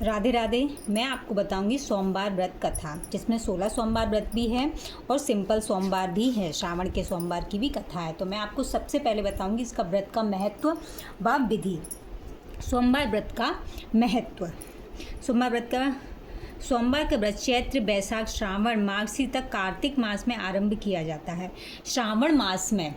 राधे राधे। मैं आपको बताऊंगी सोमवार व्रत कथा, जिसमें 16 सोमवार व्रत भी है और सिंपल सोमवार भी है। श्रावण के सोमवार की भी कथा है। तो मैं आपको सबसे पहले बताऊंगी इसका व्रत का महत्व व विधि। सोमवार व्रत का महत्व। सोमवार का व्रत चैत्र, बैसाख, श्रावण, माघ तक कार्तिक मास में आरंभ किया जाता है। श्रावण मास में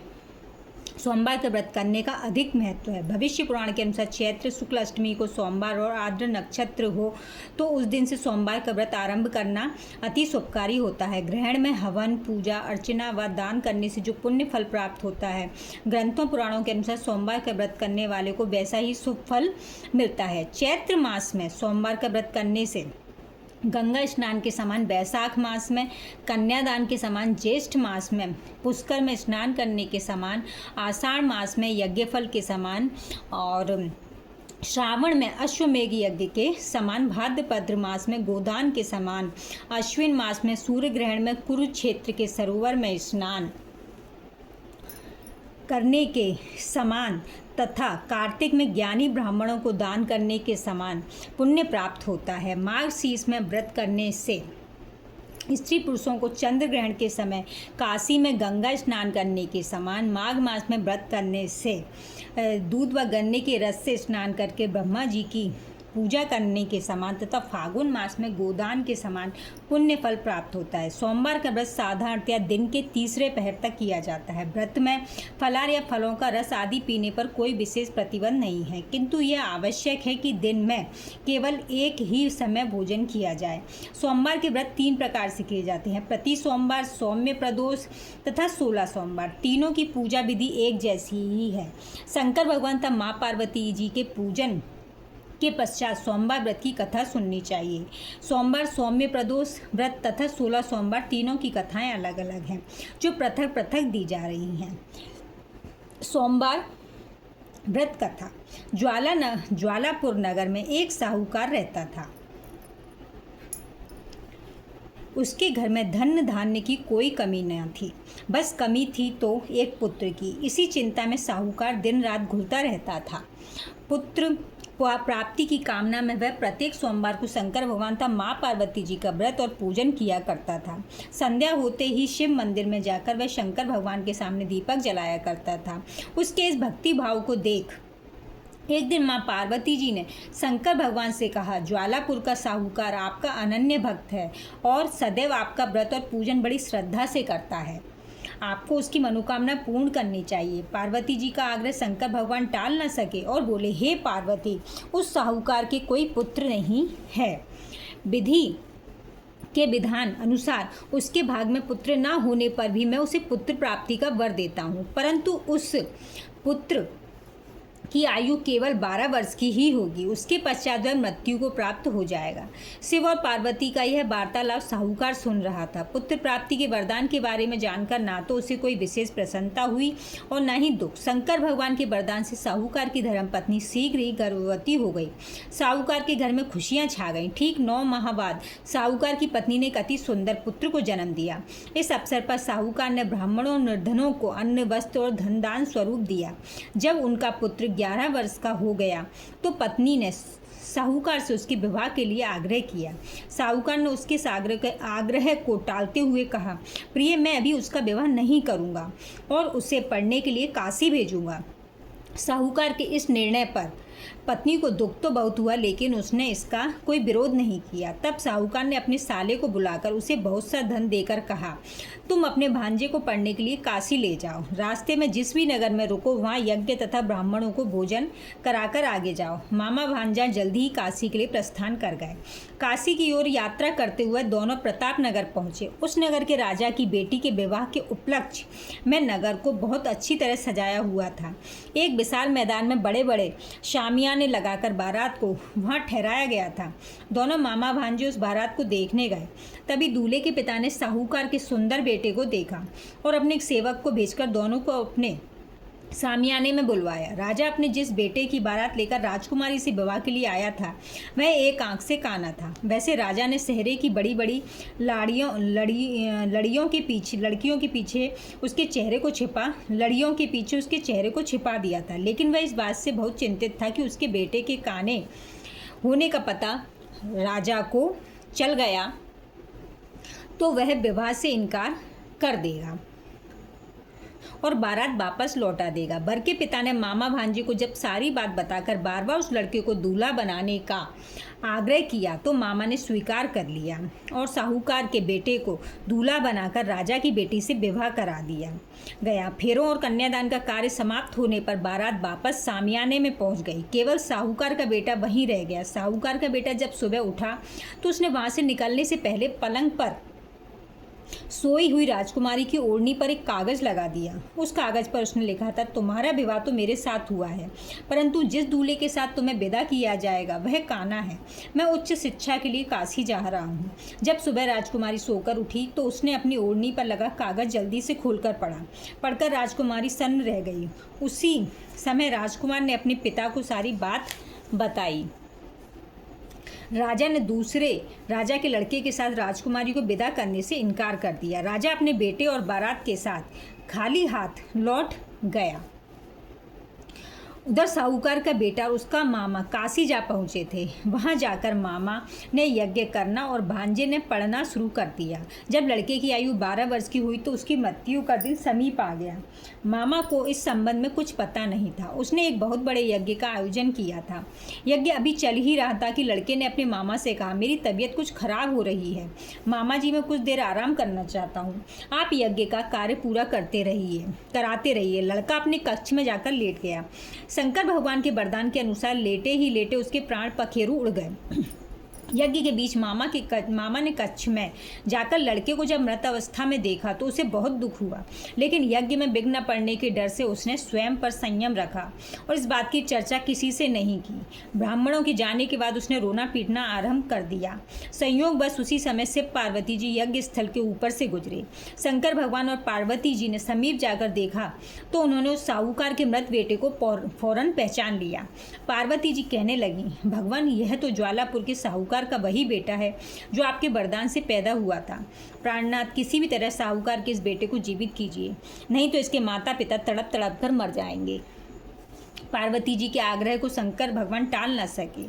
सोमवार का व्रत करने का अधिक महत्व है। भविष्य पुराण के अनुसार चैत्र शुक्ल अष्टमी को सोमवार और आर्द्र नक्षत्र हो तो उस दिन से सोमवार का व्रत आरंभ करना अति शुभकारी होता है। ग्रहण में हवन, पूजा अर्चना व दान करने से जो पुण्य फल प्राप्त होता है, ग्रंथों पुराणों के अनुसार सोमवार का व्रत करने वाले को वैसा ही शुभ फल मिलता है। चैत्र मास में सोमवार का व्रत करने से गंगा स्नान के समान, बैसाख मास में कन्यादान के समान, ज्येष्ठ मास में पुष्कर में स्नान करने के समान, आषाढ़ मास में यज्ञफल के समान और श्रावण में अश्वमेघ यज्ञ के समान, भाद्रपद मास में गोदान के समान, अश्विन मास में सूर्य ग्रहण में कुरुक्षेत्र के सरोवर में स्नान करने के समान तथा कार्तिक में ज्ञानी ब्राह्मणों को दान करने के समान पुण्य प्राप्त होता है। माघ शीर्ष में व्रत करने से स्त्री पुरुषों को चंद्र ग्रहण के समय काशी में गंगा स्नान करने के समान, माघ मास में व्रत करने से दूध व गन्ने के रस से स्नान करके ब्रह्मा जी की पूजा करने के समान तथा फागुन मास में गोदान के समान पुण्य फल प्राप्त होता है। सोमवार का व्रत साधारणतया दिन के तीसरे पहर तक किया जाता है। व्रत में फलाहार या फलों का रस आदि पीने पर कोई विशेष प्रतिबंध नहीं है, किंतु यह आवश्यक है कि दिन में केवल एक ही समय भोजन किया जाए। सोमवार के व्रत 3 प्रकार से किए जाते हैं: प्रति सोमवार, सौम्य प्रदोष तथा 16 सोमवार। तीनों की पूजा विधि एक जैसी ही है। शंकर भगवान तथा माँ पार्वती जी के पूजन के पश्चात सोमवार व्रत की कथा सुननी चाहिए। सोमवार, सौम्य प्रदोष व्रत तथा 16 सोमवार तीनों की कथाएं अलग अलग हैं, जो पृथक पृथक दी जा रही हैं। सोमवार व्रत कथा। ज्वालापुर नगर में एक साहूकार रहता था। उसके घर में धन धान्य की कोई कमी न थी, बस कमी थी तो एक पुत्र की। इसी चिंता में साहूकार दिन रात घुलता रहता था। पुत्र प्राप्ति की कामना में वह प्रत्येक सोमवार को शंकर भगवान तथा माँ पार्वती जी का व्रत और पूजन किया करता था। संध्या होते ही शिव मंदिर में जाकर वह शंकर भगवान के सामने दीपक जलाया करता था। उसके इस भक्ति भाव को देख एक दिन माँ पार्वती जी ने शंकर भगवान से कहा, ज्वालापुर का साहूकार आपका अनन्य भक्त है और सदैव आपका व्रत और पूजन बड़ी श्रद्धा से करता है। आपको उसकी मनोकामना पूर्ण करनी चाहिए। पार्वती जी का आग्रह शंकर भगवान टाल न सके और बोले, हे पार्वती, उस साहूकार के कोई पुत्र नहीं है। विधि के विधान अनुसार उसके भाग में पुत्र न होने पर भी मैं उसे पुत्र प्राप्ति का वर देता हूँ, परंतु उस पुत्र की आयु केवल 12 वर्ष की ही होगी। उसके पश्चात वह मृत्यु को प्राप्त हो जाएगा। शिव और पार्वती का यह वार्तालाप साहूकार सुन रहा था। पुत्र प्राप्ति के वरदान के बारे में जानकर ना तो उसे कोई विशेष प्रसन्नता हुई और न ही दुख। शंकर भगवान के वरदान से साहूकार की धर्मपत्नी शीघ्र ही गर्भवती हो गई। साहूकार के घर में खुशियां छा गईं। ठीक 9 माह बाद साहूकार की पत्नी ने एक अति सुंदर पुत्र को जन्म दिया। इस अवसर पर साहूकार ने ब्राह्मणों और निर्धनों को अन्न, वस्त्र और धन दान स्वरूप दिया। जब उनका पुत्र 11 वर्ष का हो गया तो पत्नी ने साहूकार से उसके विवाह के लिए आग्रह किया। साहूकार ने उसके आग्रह को टालते हुए कहा, प्रिय, मैं अभी उसका विवाह नहीं करूंगा और उसे पढ़ने के लिए काशी भेजूंगा। साहूकार के इस निर्णय पर पत्नी को दुख तो बहुत हुआ, लेकिन उसने इसका कोई विरोध नहीं किया। तब साहूकार ने अपने साले को बुलाकर उसे बहुत सा धन देकर कहा, तुम अपने भांजे को पढ़ने के लिए काशी ले जाओ। रास्ते में जिस भी नगर में रुको वहाँ यज्ञ तथा ब्राह्मणों को भोजन कराकर आगे जाओ। मामा भांजा जल्दी ही काशी के लिए प्रस्थान कर गए। काशी की ओर यात्रा करते हुए दोनों प्रताप नगर पहुँचे। उस नगर के राजा की बेटी के विवाह के उपलक्ष्य में नगर को बहुत अच्छी तरह सजाया हुआ था। एक विशाल मैदान में बड़े बड़े शामियाने लगाकर बारात को वहाँ ठहराया गया था। दोनों मामा भांजे उस बारात को देखने गए। तभी दूल्हे के पिता ने साहूकार के सुंदर बेटे को देखा और अपने एक सेवक को भेजकर दोनों को अपने सामियाने में बुलवाया। राजा अपने जिस बेटे की बारात लेकर राजकुमारी से विवाह के लिए आया था वह एक आंख से काना था। वैसे राजा ने सेहरे की बड़ी बड़ी लड़ियों के पीछे उसके चेहरे को छिपा दिया था, लेकिन वह इस बात से बहुत चिंतित था कि उसके बेटे के काने होने का पता राजा को चल गया तो वह विवाह से इनकार कर देगा और बारात वापस लौटा देगा। वर के पिता ने मामा भांजे को जब सारी बात बताकर बार बार उस लड़के को दूल्हा बनाने का आग्रह किया तो मामा ने स्वीकार कर लिया और साहूकार के बेटे को दूल्हा बनाकर राजा की बेटी से विवाह करा दिया गया। फेरों और कन्यादान का कार्य समाप्त होने पर बारात वापस सामियाने में पहुंच गई। केवल साहूकार का बेटा वहीं रह गया। साहूकार का बेटा जब सुबह उठा तो उसने वहां से निकलने से पहले पलंग पर सोई हुई राजकुमारी की ओढ़नी पर एक कागज लगा दिया। उस कागज पर उसने लिखा था, तुम्हारा विवाह तो मेरे साथ हुआ है, परंतु जिस दूल्हे के साथ तुम्हें विदा किया जाएगा वह कान्हा है। मैं उच्च शिक्षा के लिए काशी जा रहा हूँ। जब सुबह राजकुमारी सोकर उठी तो उसने अपनी ओढ़नी पर लगा कागज जल्दी से खोलकर पढ़कर राजकुमारी सन्न रह गई। उसी समय राजकुमार ने अपने पिता को सारी बात बताई। राजा ने दूसरे राजा के लड़के के साथ राजकुमारी को विदा करने से इनकार कर दिया। राजा अपने बेटे और बारात के साथ खाली हाथ लौट गया। उधर साहूकार का बेटा और उसका मामा काशी जा पहुँचे थे। वहाँ जाकर मामा ने यज्ञ करना और भांजे ने पढ़ना शुरू कर दिया। जब लड़के की आयु 12 वर्ष की हुई तो उसकी मृत्यु का दिन समीप आ गया। मामा को इस संबंध में कुछ पता नहीं था। उसने एक बहुत बड़े यज्ञ का आयोजन किया था। यज्ञ अभी चल ही रहा था कि लड़के ने अपने मामा से कहा, मेरी तबीयत कुछ खराब हो रही है मामा जी, मैं कुछ देर आराम करना चाहता हूँ। आप यज्ञ का कार्य पूरा कराते रहिए। लड़का अपने कक्ष में जाकर लेट गया। शंकर भगवान के वरदान के अनुसार लेटे ही लेटे उसके प्राण पखेरु उड़ गए। यज्ञ के बीच मामा ने कक्ष में जाकर लड़के को जब मृत अवस्था में देखा तो उसे बहुत दुख हुआ, लेकिन यज्ञ में विघ्न पड़ने के डर से उसने स्वयं पर संयम रखा और इस बात की चर्चा किसी से नहीं की। ब्राह्मणों के जाने के बाद उसने रोना पीटना आरंभ कर दिया। संयोग बस उसी समय शिव पार्वती जी यज्ञ स्थल के ऊपर से गुजरे। शंकर भगवान और पार्वती जी ने समीप जाकर देखा तो उन्होंने उस साहूकार के मृत बेटे को फौरन पहचान लिया। पार्वती जी कहने लगी, भगवान, यह तो ज्वालापुर के साहूकार का वही बेटा है जो आपके वरदान से पैदा हुआ था। प्राणनाथ, किसी भी तरह साहूकार के इस बेटे को जीवित कीजिए, नहीं तो इसके माता पिता तड़प तड़प कर मर जाएंगे। पार्वती जी के आग्रह को शंकर भगवान टाल न सके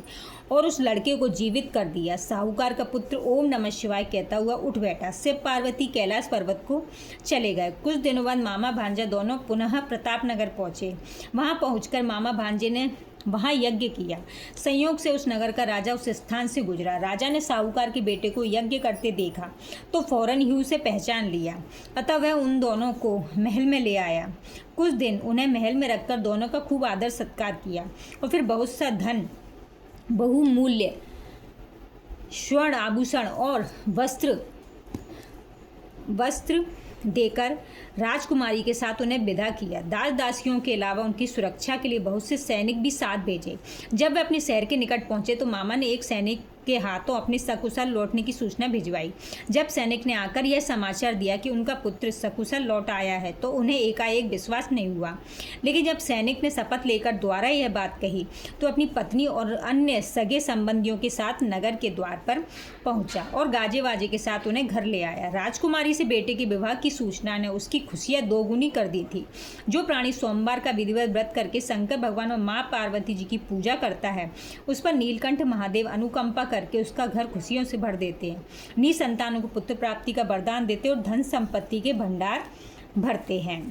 और उस लड़के को जीवित कर दिया। साहूकार का पुत्र ओम नमः शिवाय कहता हुआ उठ बैठा। शिव पार्वती कैलाश पर्वत को चले गए। कुछ दिनों बाद मामा भांजा दोनों पुनः प्रतापनगर पहुंचे। वहां पहुंचकर मामा भांजे ने वहाँ यज्ञ किया। संयोग से उस नगर का राजा उस स्थान से गुजरा। राजा ने साहूकार के बेटे को यज्ञ करते देखा तो फौरन ही उसे पहचान लिया। अतः वह उन दोनों को महल में ले आया। कुछ दिन उन्हें महल में रखकर दोनों का खूब आदर सत्कार किया और फिर बहुत सा धन, बहुमूल्य स्वर्ण आभूषण और वस्त्र देकर राजकुमारी के साथ उन्हें विदा किया। दास दासियों के अलावा उनकी सुरक्षा के लिए बहुत से सैनिक भी साथ भेजे। जब वे अपने शहर के निकट पहुंचे तो मामा ने एक सैनिक के हाथों अपनी सकुशल लौटने की सूचना भिजवाई। जब सैनिक ने आकर यह समाचार दिया कि उनका पुत्र सकुशल लौट आया है तो उन्हें एकाएक विश्वास नहीं हुआ, लेकिन जब सैनिक ने शपथ लेकर दोबारा यह बात कही तो अपनी पत्नी और अन्य सगे संबंधियों के साथ नगर के द्वार पर पहुंचा और गाजे वाजे के साथ उन्हें घर ले आया। राजकुमारी से बेटे के विवाह की सूचना ने उसकी खुशियां दोगुनी कर दी थी। जो प्राणी सोमवार का विधिवत व्रत करके शंकर भगवान और माँ पार्वती जी की पूजा करता है उस पर नीलकंठ महादेव अनुकंपा करके उसका घर खुशियों से भर देते हैं। निसंतानों को पुत्र प्राप्ति का वरदान देते और धन संपत्ति के भंडार भरते हैं।